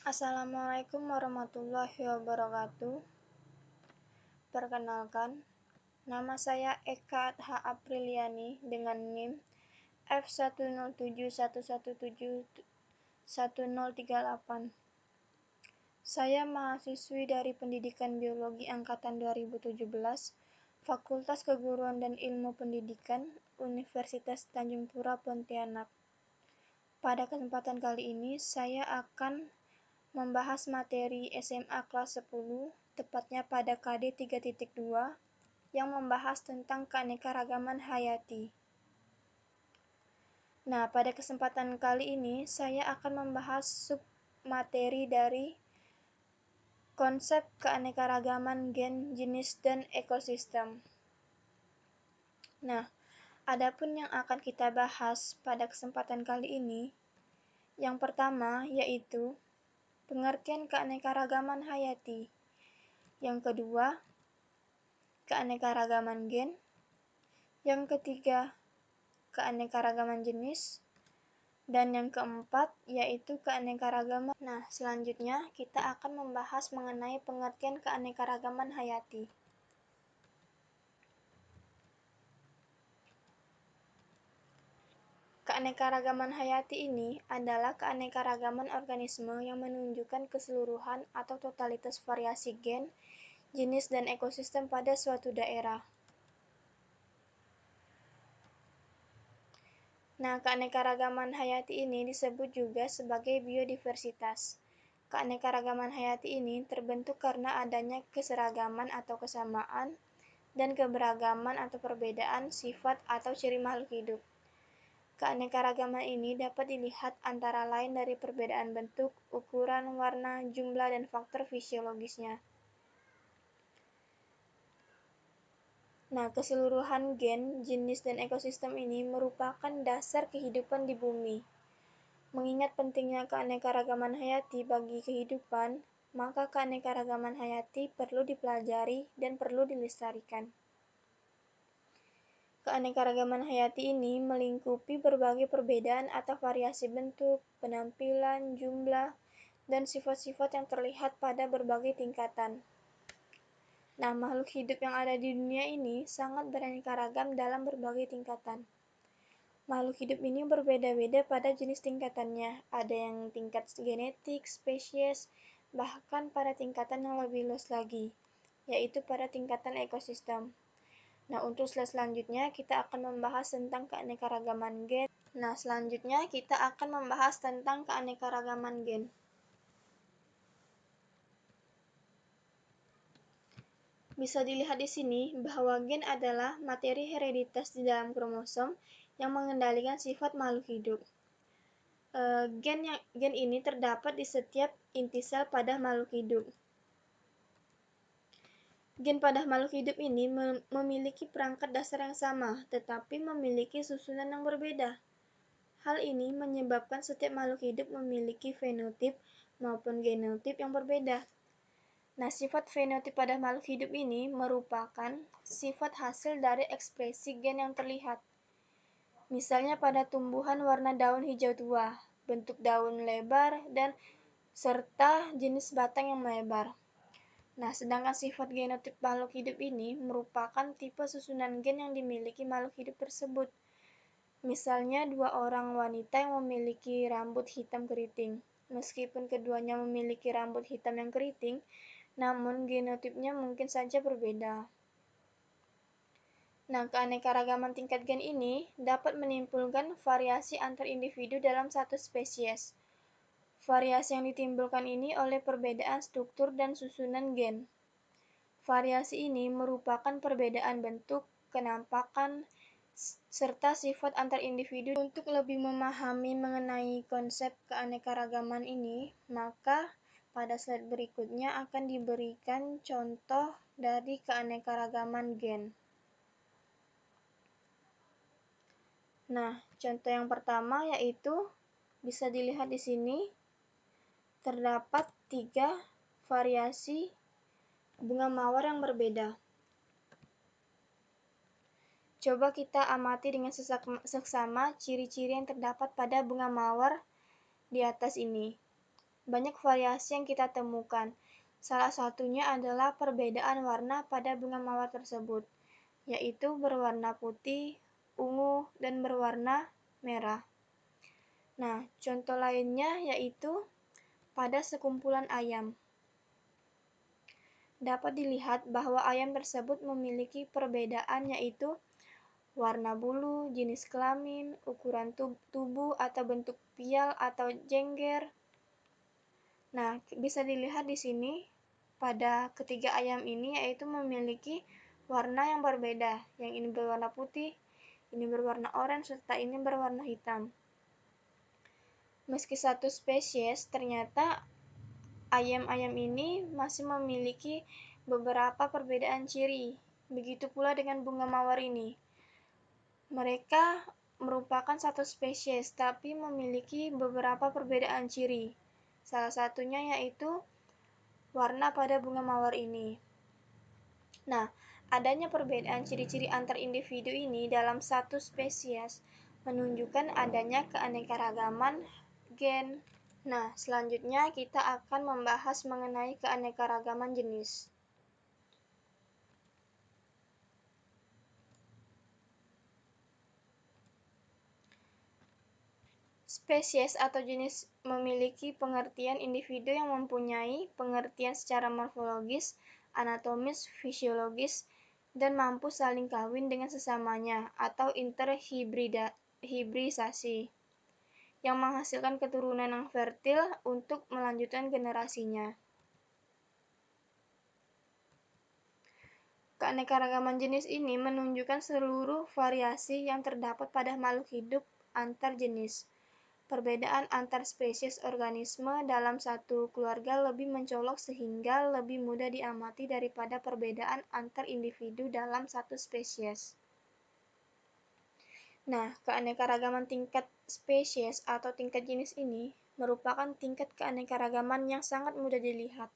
Assalamualaikum warahmatullahi wabarakatuh. Perkenalkan, nama saya Eka H. Apriliani dengan NIM F10711711038. Saya mahasiswi dari Pendidikan Biologi Angkatan 2017, Fakultas Keguruan dan Ilmu Pendidikan, Universitas Tanjung Pura Pontianak. Pada kesempatan kali ini, saya akan membahas materi SMA kelas 10, tepatnya pada KD 3.2, yang membahas tentang keanekaragaman hayati. Nah, pada kesempatan kali ini, saya akan membahas submateri dari konsep keanekaragaman gen, jenis, dan ekosistem. Nah, adapun yang akan kita bahas pada kesempatan kali ini, yang pertama yaitu pengertian keanekaragaman hayati. Yang kedua, keanekaragaman gen. Yang ketiga, keanekaragaman jenis. Dan yang keempat, yaitu keanekaragaman. Nah, selanjutnya kita akan membahas mengenai pengertian keanekaragaman hayati. Keanekaragaman hayati ini adalah keanekaragaman organisme yang menunjukkan keseluruhan atau totalitas variasi gen, jenis, dan ekosistem pada suatu daerah. Nah, keanekaragaman hayati ini disebut juga sebagai biodiversitas. Keanekaragaman hayati ini terbentuk karena adanya keseragaman atau kesamaan dan keberagaman atau perbedaan sifat atau ciri makhluk hidup. Keanekaragaman ini dapat dilihat antara lain dari perbedaan bentuk, ukuran, warna, jumlah, dan faktor fisiologisnya. Nah, keseluruhan gen, jenis, dan ekosistem ini merupakan dasar kehidupan di bumi. Mengingat pentingnya keanekaragaman hayati bagi kehidupan, maka keanekaragaman hayati perlu dipelajari dan perlu dilestarikan. Keanekaragaman hayati ini melingkupi berbagai perbedaan atau variasi bentuk, penampilan, jumlah, dan sifat-sifat yang terlihat pada berbagai tingkatan. Nah, makhluk hidup yang ada di dunia ini sangat beraneka ragam dalam berbagai tingkatan. Makhluk hidup ini berbeda-beda pada jenis tingkatannya. Ada yang tingkat genetik, spesies, bahkan pada tingkatan yang lebih luas lagi, yaitu pada tingkatan ekosistem. Nah, untuk slide selanjutnya kita akan membahas tentang keanekaragaman gen. Nah, selanjutnya kita akan membahas tentang keanekaragaman gen. Bisa dilihat di sini bahwa gen adalah materi hereditas di dalam kromosom yang mengendalikan sifat makhluk hidup. Gen ini terdapat di setiap inti sel pada makhluk hidup. Gen pada makhluk hidup ini memiliki perangkat dasar yang sama, tetapi memiliki susunan yang berbeda. Hal ini menyebabkan setiap makhluk hidup memiliki fenotip maupun genotip yang berbeda. Nah, sifat fenotip pada makhluk hidup ini merupakan sifat hasil dari ekspresi gen yang terlihat. Misalnya pada tumbuhan warna daun hijau tua, bentuk daun lebar, dan serta jenis batang yang melebar. Nah, sedangkan sifat genotip makhluk hidup ini merupakan tipe susunan gen yang dimiliki makhluk hidup tersebut. Misalnya, dua orang wanita yang memiliki rambut hitam keriting. Meskipun keduanya memiliki rambut hitam yang keriting, namun genotipnya mungkin saja berbeda. Nah, keanekaragaman tingkat gen ini dapat menimbulkan variasi antar individu dalam satu spesies. Variasi yang ditimbulkan ini oleh perbedaan struktur dan susunan gen. Variasi ini merupakan perbedaan bentuk, kenampakan, serta sifat antar individu. Untuk lebih memahami mengenai konsep keanekaragaman ini, maka pada slide berikutnya akan diberikan contoh dari keanekaragaman gen. Nah, contoh yang pertama yaitu bisa dilihat di sini terdapat 3 variasi bunga mawar yang berbeda. Coba kita amati dengan seksama ciri-ciri yang terdapat pada bunga mawar di atas ini. banyak variasi yang kita temukan. Salah satunya adalah perbedaan warna pada bunga mawar tersebut, yaitu berwarna putih, ungu, dan berwarna merah. Nah, contoh lainnya yaitu pada sekumpulan ayam. Dapat dilihat bahwa ayam tersebut memiliki perbedaan yaitu warna bulu, jenis kelamin, ukuran tubuh atau bentuk pial atau jengger. Nah, bisa dilihat di sini pada ketiga ayam ini yaitu memiliki warna yang berbeda. Yang ini berwarna putih, ini berwarna oranye, serta ini berwarna hitam. Meski satu spesies, ternyata ayam-ayam ini masih memiliki beberapa perbedaan ciri. Begitu pula dengan bunga mawar ini. Mereka merupakan satu spesies, tapi memiliki beberapa perbedaan ciri. Salah satunya yaitu warna pada bunga mawar ini. Nah, adanya perbedaan ciri-ciri antar individu ini dalam satu spesies menunjukkan adanya keanekaragaman gen. Nah, selanjutnya kita akan membahas mengenai keanekaragaman jenis. Spesies atau jenis memiliki pengertian individu yang mempunyai pengertian secara morfologis, anatomis, fisiologis, dan mampu saling kawin dengan sesamanya atau interhibrisasi, yang menghasilkan keturunan yang fertil untuk melanjutkan generasinya. Keanekaragaman jenis ini menunjukkan seluruh variasi yang terdapat pada makhluk hidup antar jenis. Perbedaan antar spesies organisme dalam satu keluarga lebih mencolok sehingga lebih mudah diamati daripada perbedaan antar individu dalam satu spesies. Nah, keanekaragaman tingkat spesies atau tingkat jenis ini merupakan tingkat keanekaragaman yang sangat mudah dilihat.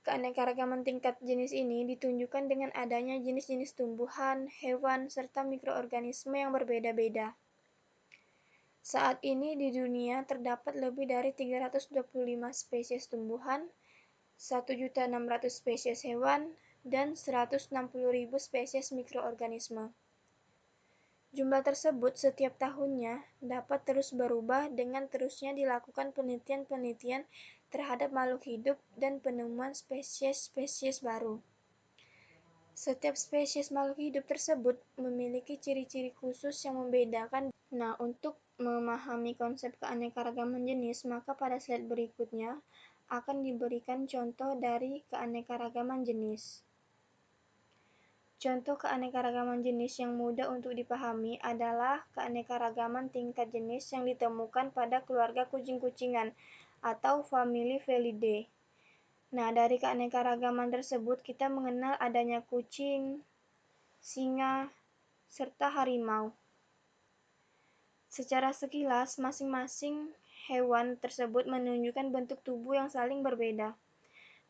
Keanekaragaman tingkat jenis ini ditunjukkan dengan adanya jenis-jenis tumbuhan, hewan, serta mikroorganisme yang berbeda-beda. Saat ini di dunia terdapat lebih dari 325 spesies tumbuhan, 1.600.000 spesies hewan, dan 160.000 spesies mikroorganisme. Jumlah tersebut setiap tahunnya dapat terus berubah dengan terusnya dilakukan penelitian-penelitian terhadap makhluk hidup dan penemuan spesies-spesies baru. Setiap spesies makhluk hidup tersebut memiliki ciri-ciri khusus yang membedakan. Nah, untuk memahami konsep keanekaragaman jenis, maka pada slide berikutnya akan diberikan contoh dari keanekaragaman jenis. Contoh keanekaragaman jenis yang mudah untuk dipahami adalah keanekaragaman tingkat jenis yang ditemukan pada keluarga kucing-kucingan atau famili Felidae. Nah, dari keanekaragaman tersebut kita mengenal adanya kucing, singa, serta harimau. Secara sekilas, masing-masing hewan tersebut menunjukkan bentuk tubuh yang saling berbeda.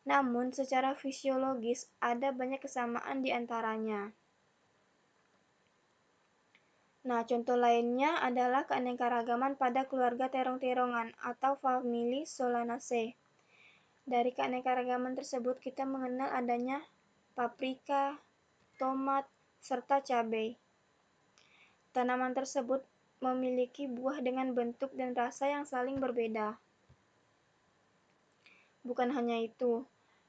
Namun, secara fisiologis ada banyak kesamaan di antaranya. Nah, contoh lainnya adalah keanekaragaman pada keluarga terong-terongan atau famili Solanaceae. Dari keanekaragaman tersebut kita mengenal adanya paprika, tomat, serta cabai. Tanaman tersebut memiliki buah dengan bentuk dan rasa yang saling berbeda. Bukan hanya itu,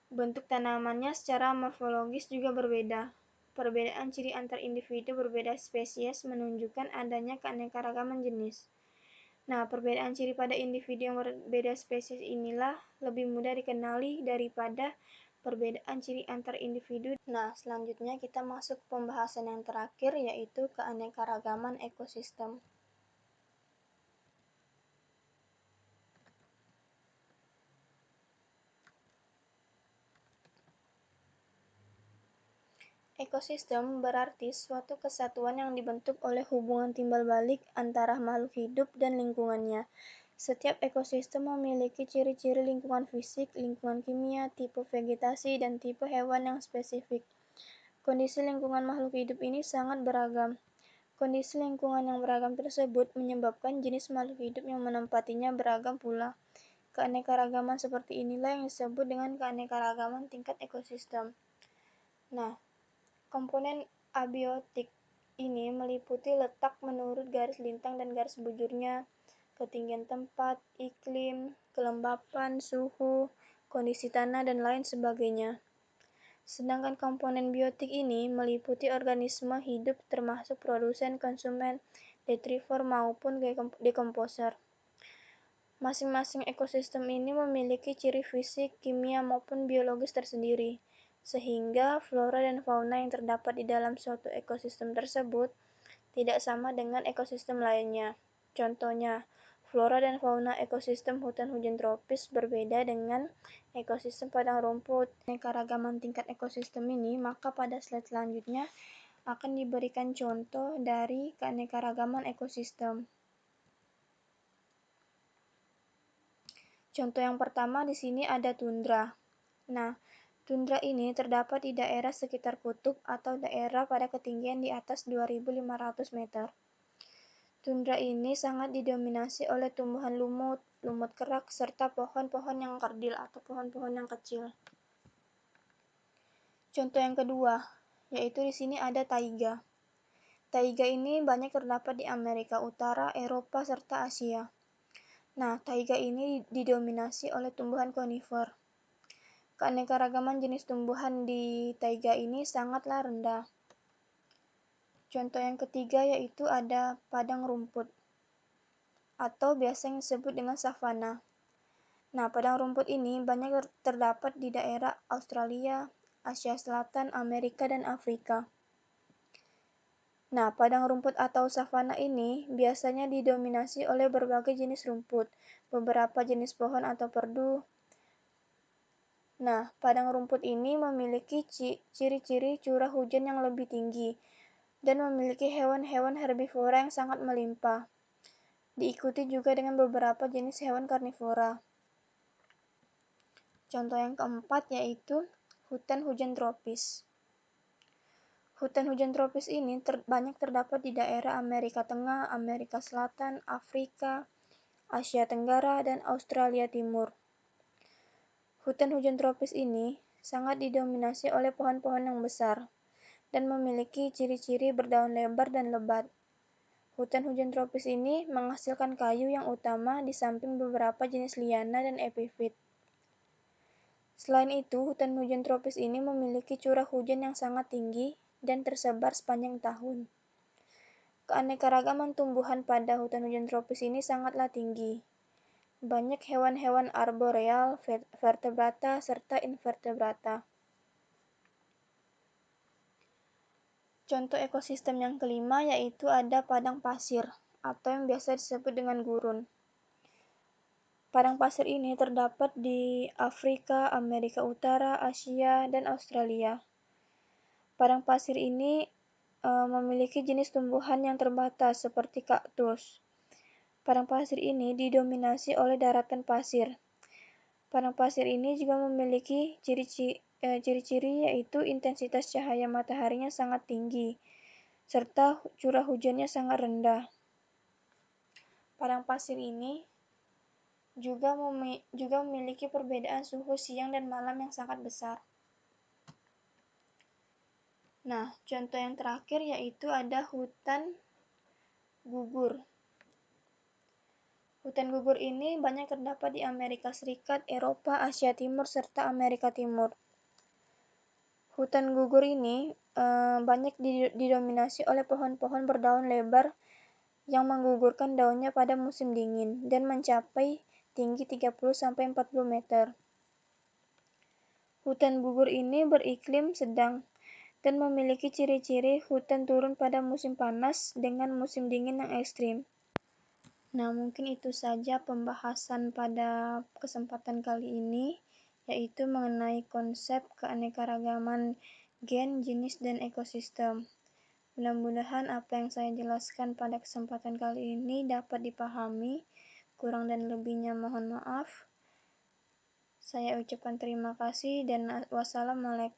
bentuk tanamannya secara morfologis juga berbeda. Perbedaan ciri antar individu berbeda spesies menunjukkan adanya keanekaragaman jenis. Nah, perbedaan ciri pada individu yang berbeda spesies inilah lebih mudah dikenali daripada perbedaan ciri antar individu. Nah, selanjutnya kita masuk pembahasan yang terakhir, yaitu keanekaragaman ekosistem. Ekosistem berarti suatu kesatuan yang dibentuk oleh hubungan timbal balik antara makhluk hidup dan lingkungannya. Setiap ekosistem memiliki ciri-ciri lingkungan fisik, lingkungan kimia, tipe vegetasi, dan tipe hewan yang spesifik. Kondisi lingkungan makhluk hidup ini sangat beragam. Kondisi lingkungan yang beragam tersebut menyebabkan jenis makhluk hidup yang menempatinya beragam pula. Keanekaragaman seperti inilah yang disebut dengan keanekaragaman tingkat ekosistem. Nah, komponen abiotik ini meliputi letak menurut garis lintang dan garis bujurnya, ketinggian tempat, iklim, kelembapan, suhu, kondisi tanah, dan lain sebagainya. Sedangkan komponen biotik ini meliputi organisme hidup termasuk produsen, konsumen, detritivor maupun dekomposer. Masing-masing ekosistem ini memiliki ciri fisik, kimia, maupun biologis tersendiri, sehingga flora dan fauna yang terdapat di dalam suatu ekosistem tersebut tidak sama dengan ekosistem lainnya. Contohnya, flora dan fauna ekosistem hutan hujan tropis berbeda dengan ekosistem padang rumput. Keanekaragaman tingkat ekosistem ini, maka pada slide selanjutnya akan diberikan contoh dari keanekaragaman ekosistem. Contoh yang pertama di sini ada tundra. Nah, tundra ini terdapat di daerah sekitar kutub atau daerah pada ketinggian di atas 2.500 meter. Tundra ini sangat didominasi oleh tumbuhan lumut, lumut kerak, serta pohon-pohon yang kerdil atau pohon-pohon yang kecil. Contoh yang kedua, yaitu di sini ada taiga. Taiga ini banyak terdapat di Amerika Utara, Eropa, serta Asia. Nah, taiga ini didominasi oleh tumbuhan konifer. Keanekaragaman jenis tumbuhan di taiga ini sangatlah rendah. Contoh yang ketiga yaitu ada padang rumput, atau biasanya disebut dengan savana. Nah, padang rumput ini banyak terdapat di daerah Australia, Asia Selatan, Amerika, dan Afrika. Nah, padang rumput atau savana ini biasanya didominasi oleh berbagai jenis rumput, beberapa jenis pohon atau perdu. Nah, padang rumput ini memiliki ciri-ciri curah hujan yang lebih tinggi dan memiliki hewan-hewan herbivora yang sangat melimpah. Diikuti juga dengan beberapa jenis hewan karnivora. Contoh yang keempat yaitu hutan hujan tropis. Hutan hujan tropis ini banyak terdapat di daerah Amerika Tengah, Amerika Selatan, Afrika, Asia Tenggara, dan Australia Timur. Hutan hujan tropis ini sangat didominasi oleh pohon-pohon yang besar dan memiliki ciri-ciri berdaun lebar dan lebat. Hutan hujan tropis ini menghasilkan kayu yang utama di samping beberapa jenis liana dan epifit. Selain itu, hutan hujan tropis ini memiliki curah hujan yang sangat tinggi dan tersebar sepanjang tahun. Keanekaragaman tumbuhan pada hutan hujan tropis ini sangatlah tinggi. Banyak hewan-hewan arboreal, vertebrata, serta invertebrata. Contoh ekosistem yang kelima yaitu ada padang pasir, atau yang biasa disebut dengan gurun. Padang pasir ini terdapat di Afrika, Amerika Utara, Asia, dan Australia. Padang pasir ini memiliki jenis tumbuhan yang terbatas seperti kaktus. Padang pasir ini didominasi oleh daratan pasir. Padang pasir ini juga memiliki ciri-ciri yaitu intensitas cahaya mataharinya sangat tinggi, serta curah hujannya sangat rendah. Padang pasir ini juga memiliki perbedaan suhu siang dan malam yang sangat besar. Nah, contoh yang terakhir yaitu ada hutan gugur. Hutan gugur ini banyak terdapat di Amerika Serikat, Eropa, Asia Timur, serta Amerika Timur. Hutan gugur ini banyak didominasi oleh pohon-pohon berdaun lebar yang menggugurkan daunnya pada musim dingin dan mencapai tinggi 30-40 meter. Hutan gugur ini beriklim sedang dan memiliki ciri-ciri hutan turun pada musim panas dengan musim dingin yang ekstrim. Nah, mungkin itu saja pembahasan pada kesempatan kali ini, yaitu mengenai konsep keanekaragaman gen, jenis, dan ekosistem. Mudah-mudahan apa yang saya jelaskan pada kesempatan kali ini dapat dipahami. Kurang dan lebihnya mohon maaf. Saya ucapkan terima kasih dan wassalamualaikum